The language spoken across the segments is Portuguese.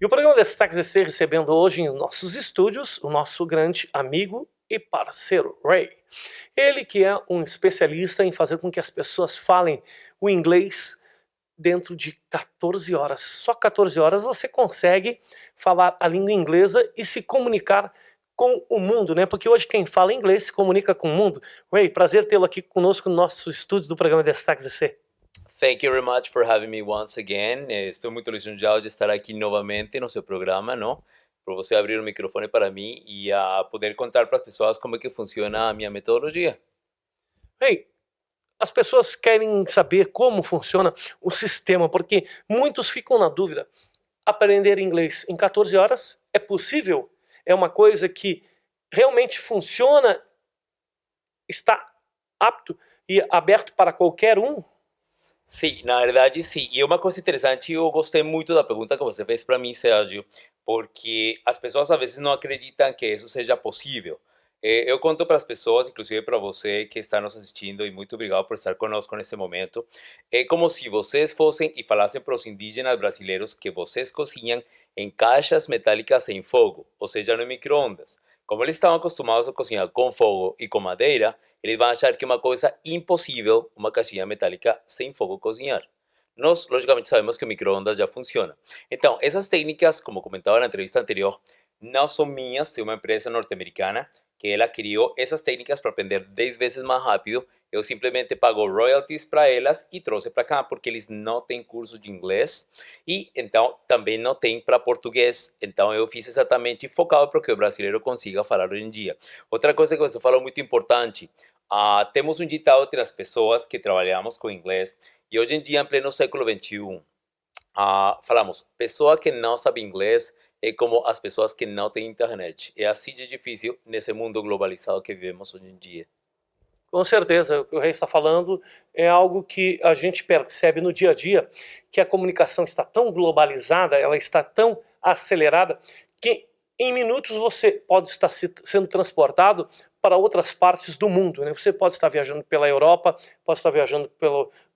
E o programa Destaques EC recebendo hoje em nossos estúdios o nosso grande amigo e parceiro, Ray. Ele que é um especialista em fazer com que as pessoas falem o inglês dentro de 14 horas. Só 14 horas você consegue falar a língua inglesa e se comunicar com o mundo, né? Porque hoje quem fala inglês se comunica com o mundo. Ray, prazer tê-lo aqui conosco no nosso estúdio do programa Destaques EC. Thank you very much for having me once again. Estou muito lisonjeado de estar aqui novamente no seu programa, não? Por você abrir o microfone para mim e poder contar para as pessoas como é que funciona a minha metodologia. Ray, as pessoas querem saber como funciona o sistema, porque muitos ficam na dúvida. Aprender inglês em 14 horas é possível? É uma coisa que realmente funciona? Está apto e aberto para qualquer um? Sim, na verdade sim. E uma coisa interessante, eu gostei muito da pergunta que você fez para mim, Sérgio, porque as pessoas às vezes não acreditam que isso seja possível. Eu conto para as pessoas, inclusive para você que está nos assistindo, e muito obrigado por estar conosco nesse momento. É como se vocês fossem e falassem para os indígenas brasileiros que vocês cozinham em caixas metálicas sem fogo, ou seja, no micro-ondas. Como eles estavam acostumados a cozinhar com fogo e com madeira, eles vão achar que é uma coisa impossível uma caixinha metálica sem fogo cozinhar. Nós, logicamente, sabemos que o micro-ondas já funciona. Então, essas técnicas, como comentava na entrevista anterior, não são minhas, tem uma empresa norte-americana que ela criou essas técnicas para aprender 10 vezes mais rápido. Eu simplesmente pago royalties para elas e trouxe para cá, porque eles não têm curso de inglês e então também não tem para português. Então eu fiz exatamente focado para que o brasileiro consiga falar hoje em dia. Outra coisa que você falou muito importante, temos um ditado entre as pessoas que trabalhamos com inglês e hoje em dia, em pleno século XXI, falamos, pessoa que não sabe inglês é como as pessoas que não têm internet. É assim de difícil nesse mundo globalizado que vivemos hoje em dia. Com certeza, o que o Rei está falando é algo que a gente percebe no dia a dia, que a comunicação está tão globalizada, ela está tão acelerada, que em minutos você pode estar sendo transportado para outras partes do mundo, né? Você pode estar viajando pela Europa, pode estar viajando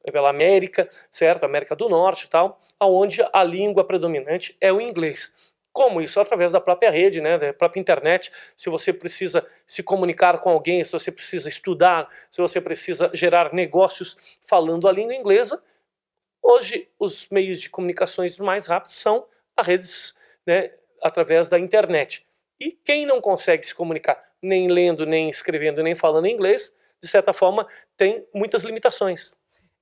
pela América, certo? América do Norte e tal, onde a língua predominante é o inglês. Como isso? Através da própria rede, né, da própria internet. Se você precisa se comunicar com alguém, se você precisa estudar, se você precisa gerar negócios falando a língua inglesa, hoje os meios de comunicações mais rápidos são as redes, né, através da internet. E quem não consegue se comunicar nem lendo, nem escrevendo, nem falando inglês, de certa forma, tem muitas limitações.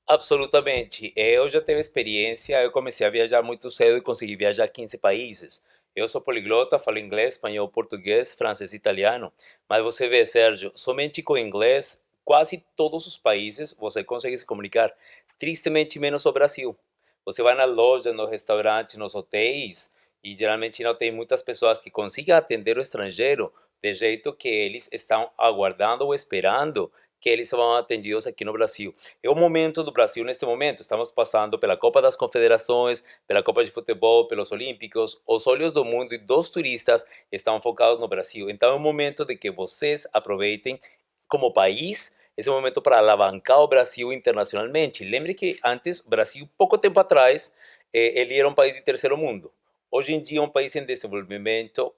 Absolutamente. Eu já tive experiência, eu comecei a viajar muito cedo e consegui viajar a 15 países. Eu sou poliglota, falo inglês, espanhol, português, francês e italiano. Mas você vê, Sérgio, somente com inglês, quase todos os países você consegue se comunicar. Tristemente menos o Brasil. Você vai na loja, no restaurante, nos hotéis, e geralmente não tem muitas pessoas que consigam atender o estrangeiro de jeito que eles estão aguardando ou esperando que eles sejam atendidos aqui no Brasil. É o momento do Brasil neste momento. Estamos passando pela Copa das Confederações, pela Copa de Futebol, pelos Olímpicos. Os olhos do mundo e dos turistas estão focados no Brasil. Então é o momento de que vocês aproveitem como país esse momento para alavancar o Brasil internacionalmente. Lembre que antes, o Brasil, pouco tempo atrás, ele era um país de terceiro mundo. Hoje em dia é um país em desenvolvimento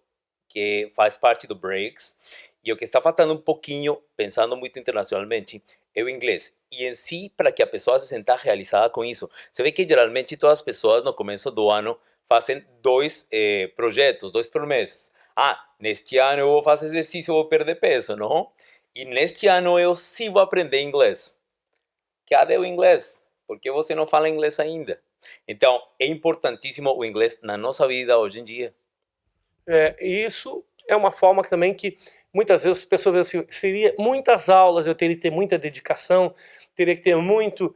que faz parte do BRICS, e o que está faltando um pouquinho, pensando muito internacionalmente, é o inglês. E em si, para que a pessoa se sinta realizada com isso. Você vê que geralmente todas as pessoas no começo do ano fazem dois projetos, duas promessas. Neste ano eu vou fazer exercício, eu vou perder peso, não? E neste ano eu sim vou aprender inglês. Cadê o inglês? Por que você não fala inglês ainda? Então, é importantíssimo o inglês na nossa vida hoje em dia. E isso é uma forma também que muitas vezes as pessoas dizem assim, seria muitas aulas, eu teria que ter muita dedicação, teria que ter muito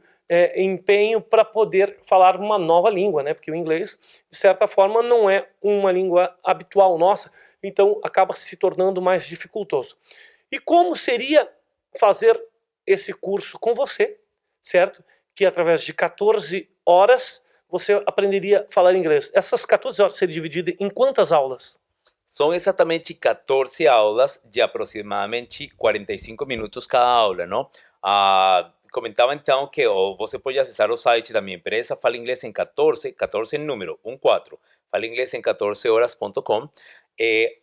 empenho para poder falar uma nova língua, né? Porque o inglês, de certa forma, não é uma língua habitual nossa, então acaba se tornando mais dificultoso. E como seria fazer esse curso com você, certo? Que através de 14 horas você aprenderia a falar inglês. Essas 14 horas seriam divididas em quantas aulas? São exatamente 14 aulas de aproximadamente 45 minutos cada aula, não? comentava então que você pode acessar o site da minha empresa, Fala Inglês em 14, 14 em número, 14, falainglesem14horas.com.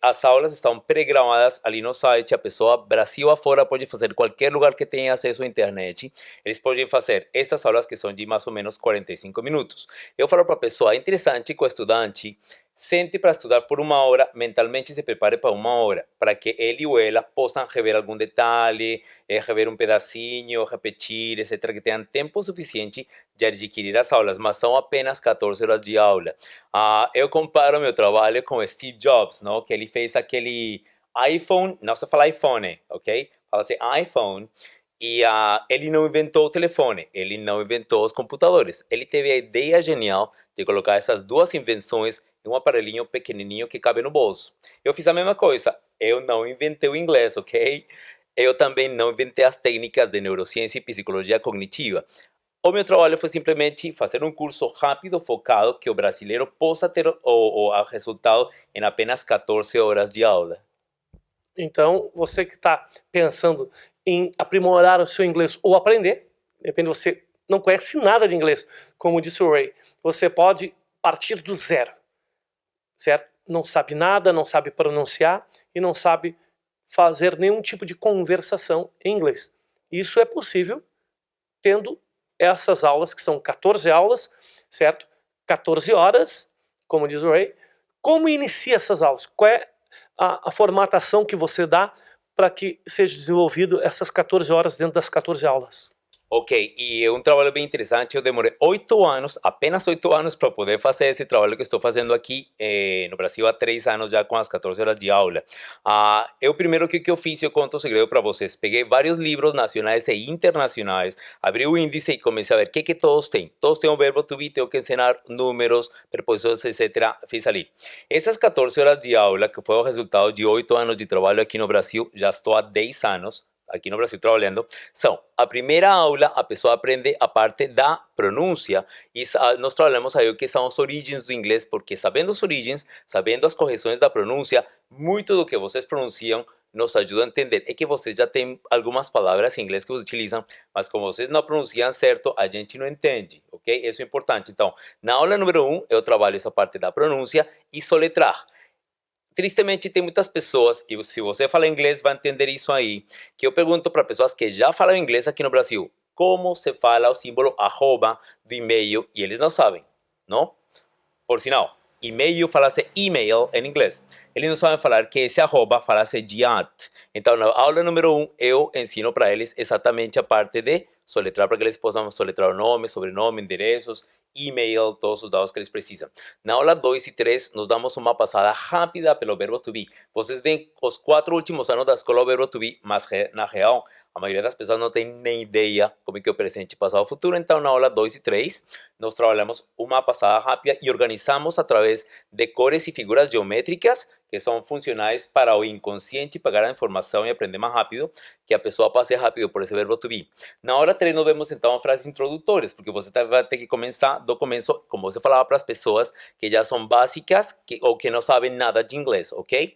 As aulas estão pré-gravadas ali no site, a pessoa Brasil afora pode fazer qualquer lugar que tenha acesso à internet. Eles podem fazer estas aulas que são de mais ou menos 45 minutos. Eu falo para a pessoa, é interessante que o estudante sente para estudar por 1 hora, mentalmente se prepare para 1 hora, para que ele ou ela possam rever algum detalhe, rever um pedacinho, repetir, etc., que tenham tempo suficiente de adquirir as aulas, mas são apenas 14 horas de aula. Eu comparo meu trabalho com Steve Jobs, não? Que ele fez aquele iPhone, não se fala iPhone, ok? Fala-se iPhone. E ele não inventou o telefone, ele não inventou os computadores. Ele teve a ideia genial de colocar essas duas invenções em um aparelhinho pequenininho que cabe no bolso. Eu fiz a mesma coisa. Eu não inventei o inglês, ok? Eu também não inventei as técnicas de neurociência e psicologia cognitiva. O meu trabalho foi simplesmente fazer um curso rápido, focado, que o brasileiro possa ter o resultado em apenas 14 horas de aula. Então, você que está pensando em aprimorar o seu inglês ou aprender, depende, você não conhece nada de inglês, como disse o Ray, você pode partir do zero, certo? Não sabe nada, não sabe pronunciar e não sabe fazer nenhum tipo de conversação em inglês. Isso é possível tendo essas aulas, que são 14 aulas, certo? 14 horas, como diz o Ray. Como inicia essas aulas? Qual é a formatação que você dá para que seja desenvolvido essas 14 horas dentro das 14 aulas? Ok, e é um trabalho bem interessante. Eu demorei 8 anos, apenas 8 anos, para poder fazer esse trabalho que estou fazendo aqui no Brasil há 3 anos já com as 14 horas de aula. Eu primeiro, o que eu fiz, eu conto o segredo para vocês. Peguei vários livros nacionais e internacionais, abri o índice e comecei a ver o que todos têm. Todos têm o verbo to be, tenho que ensinar números, preposições, etc. Fiz ali. Essas 14 horas de aula, que foi o resultado de 8 anos de trabalho aqui no Brasil, já estou há 10 anos aqui no Brasil trabalhando, são a primeira aula, a pessoa aprende a parte da pronúncia e nós trabalhamos aí o que são as origens do inglês, porque sabendo as origens, sabendo as correções da pronúncia, muito do que vocês pronunciam nos ajuda a entender. É que vocês já têm algumas palavras em inglês que vocês utilizam, mas como vocês não pronunciam certo, a gente não entende, ok? Isso é importante. Então, na aula número 1, eu trabalho essa parte da pronúncia e soletrar. Tristemente, tem muitas pessoas, e se você fala inglês, vai entender isso aí, que eu pergunto para pessoas que já falam inglês aqui no Brasil, como se fala o símbolo arroba do e-mail, e eles não sabem, não? Por sinal, e-mail fala-se email em inglês. Eles não sabem falar que esse arroba fala-se de at. Então, na aula número 1, eu ensino para eles exatamente a parte de soletrar, para que eles possam soletrar o nome, sobrenome, endereços, e-mail, todos os dados que eles precisam. Na aula 2 e 3, nós damos uma passada rápida pelo verbo to be. Vocês veem os 4 últimos anos da escola o verbo to be, mas na real, a maioria das pessoas não tem nem ideia como é que é o presente, passado e futuro. Então, na aula 2 e 3, nós trabalhamos uma passada rápida e organizamos através de cores e figuras geométricas que são funcionais para o inconsciente pegar a informação e aprender mais rápido, que a pessoa passe rápido por esse verbo to be. Na hora 3, nós vemos então frases introdutórias, porque você vai ter que começar do começo, como você falava para as pessoas que já são básicas ou que não sabem nada de inglês, ok?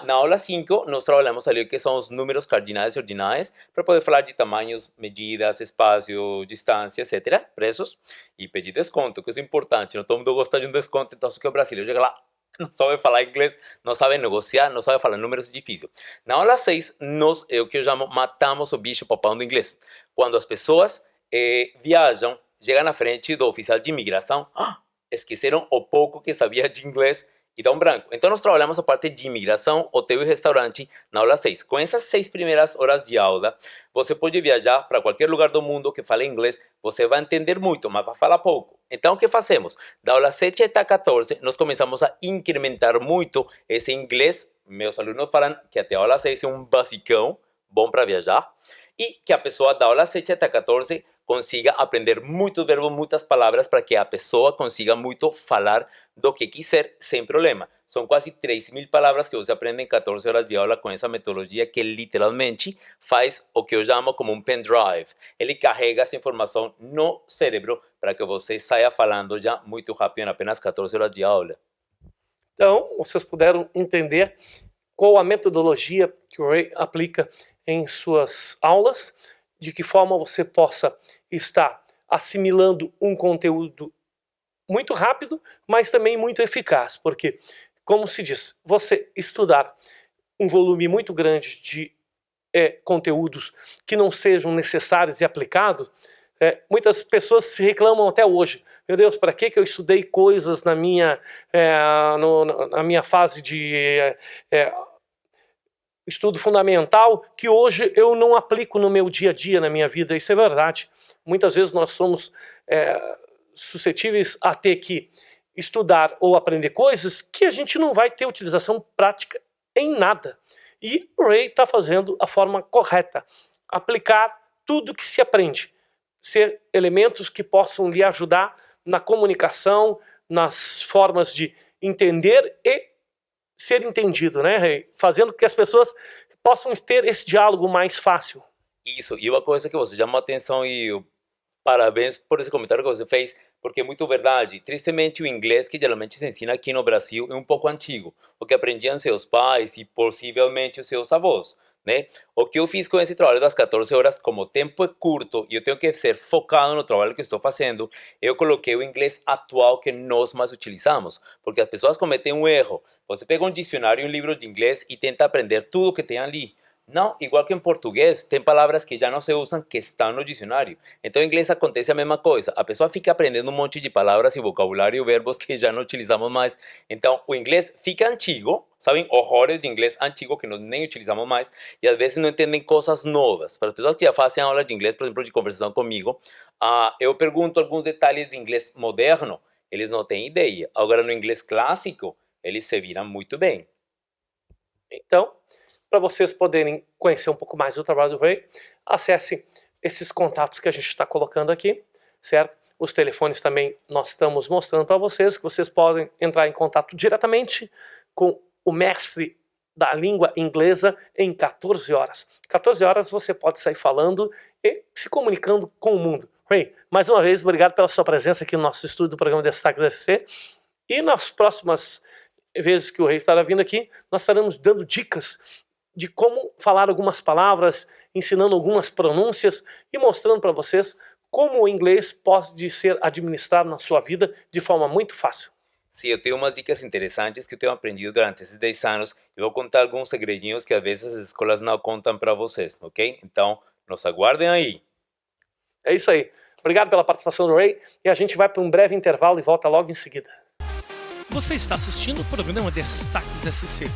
Na aula 5, nós trabalhamos ali o que são os números cardinais e ordinais, para poder falar de tamanhos, medidas, espaço, distância, etc., preços, e pedir desconto, que isso é importante. Não todo mundo gosta de um desconto, então só que o brasileiro chega lá, não sabe falar inglês, não sabe negociar, não sabe falar números difíceis. Na aula 6, nós, é o que eu chamo, matamos o bicho papão do inglês. Quando as pessoas viajam, chegam na frente do oficial de imigração, esqueceram o pouco que sabia de inglês e dá um branco. Então, nós trabalhamos a parte de imigração, hotel e restaurante na aula 6. Com essas 6 primeiras horas de aula, você pode viajar para qualquer lugar do mundo que fale inglês, você vai entender muito, mas vai falar pouco. Então, o que fazemos? Da aula 7 até 14, nós começamos a incrementar muito esse inglês. Meus alunos falam que até a aula 6 é um basicão, bom para viajar, e que a pessoa da aula 7 até 14 consiga aprender muitos verbos, muitas palavras, para que a pessoa consiga muito falar do que quiser sem problema. São quase 3.000 palavras que você aprende em 14 horas de aula com essa metodologia que literalmente faz o que eu chamo como um pendrive. Ele carrega essa informação no cérebro para que você saia falando já muito rápido em apenas 14 horas de aula. Então, vocês puderam entender qual a metodologia que o Ray aplica em suas aulas de que forma você possa estar assimilando um conteúdo muito rápido, mas também muito eficaz, porque, como se diz, você estudar um volume muito grande de conteúdos que não sejam necessários e aplicados, muitas pessoas se reclamam até hoje. Meu Deus, para que eu estudei coisas na minha, na minha fase de estudo fundamental que hoje eu não aplico no meu dia a dia, na minha vida? Isso é verdade. Muitas vezes nós somos suscetíveis a ter que estudar ou aprender coisas que a gente não vai ter utilização prática em nada. E o Ray está fazendo a forma correta. Aplicar tudo que se aprende. Ser elementos que possam lhe ajudar na comunicação, nas formas de entender e ser entendido, né, Ray? Fazendo com que as pessoas possam ter esse diálogo mais fácil. Isso, e uma coisa que você chamou a atenção e parabéns por esse comentário que você fez, porque é muito verdade. Tristemente, o inglês que geralmente se ensina aqui no Brasil é um pouco antigo, o que aprendiam seus pais e possivelmente os seus avós, né? O que eu fiz com esse trabalho das 14 horas, como o tempo é curto e eu tenho que ser focado no trabalho que estou fazendo, eu coloquei o inglês atual que nós mais utilizamos, porque as pessoas cometem um erro. Você pega um dicionário e um livro de inglês e tenta aprender tudo que tem ali. Não, igual que em português, tem palavras que já não se usam que estão no dicionário. Então, em inglês acontece a mesma coisa. A pessoa fica aprendendo um monte de palavras e vocabulário e verbos que já não utilizamos mais. Então, o inglês fica antigo, sabem? Horrores de inglês antigo que nós nem utilizamos mais e às vezes não entendem coisas novas. Para as pessoas que já fazem aula de inglês, por exemplo, de conversação comigo, eu pergunto alguns detalhes de inglês moderno, eles não têm ideia. Agora, no inglês clássico, eles se viram muito bem. Então, para vocês poderem conhecer um pouco mais do trabalho do Ray, acesse esses contatos que a gente está colocando aqui, certo? Os telefones também nós estamos mostrando para vocês, que vocês podem entrar em contato diretamente com o mestre da língua inglesa em 14 horas. 14 horas você pode sair falando e se comunicando com o mundo. Ray, mais uma vez, obrigado pela sua presença aqui no nosso estúdio do programa Destaque do SC. E nas próximas vezes que o Ray estará vindo aqui, nós estaremos dando dicas de como falar algumas palavras, ensinando algumas pronúncias e mostrando para vocês como o inglês pode ser administrado na sua vida de forma muito fácil. Sim, eu tenho umas dicas interessantes que eu tenho aprendido durante esses 10 anos e vou contar alguns segredinhos que às vezes as escolas não contam para vocês, ok? Então, nos aguardem aí. É isso aí. Obrigado pela participação do Ray e a gente vai para um breve intervalo e volta logo em seguida. Você está assistindo o programa Destaques SC.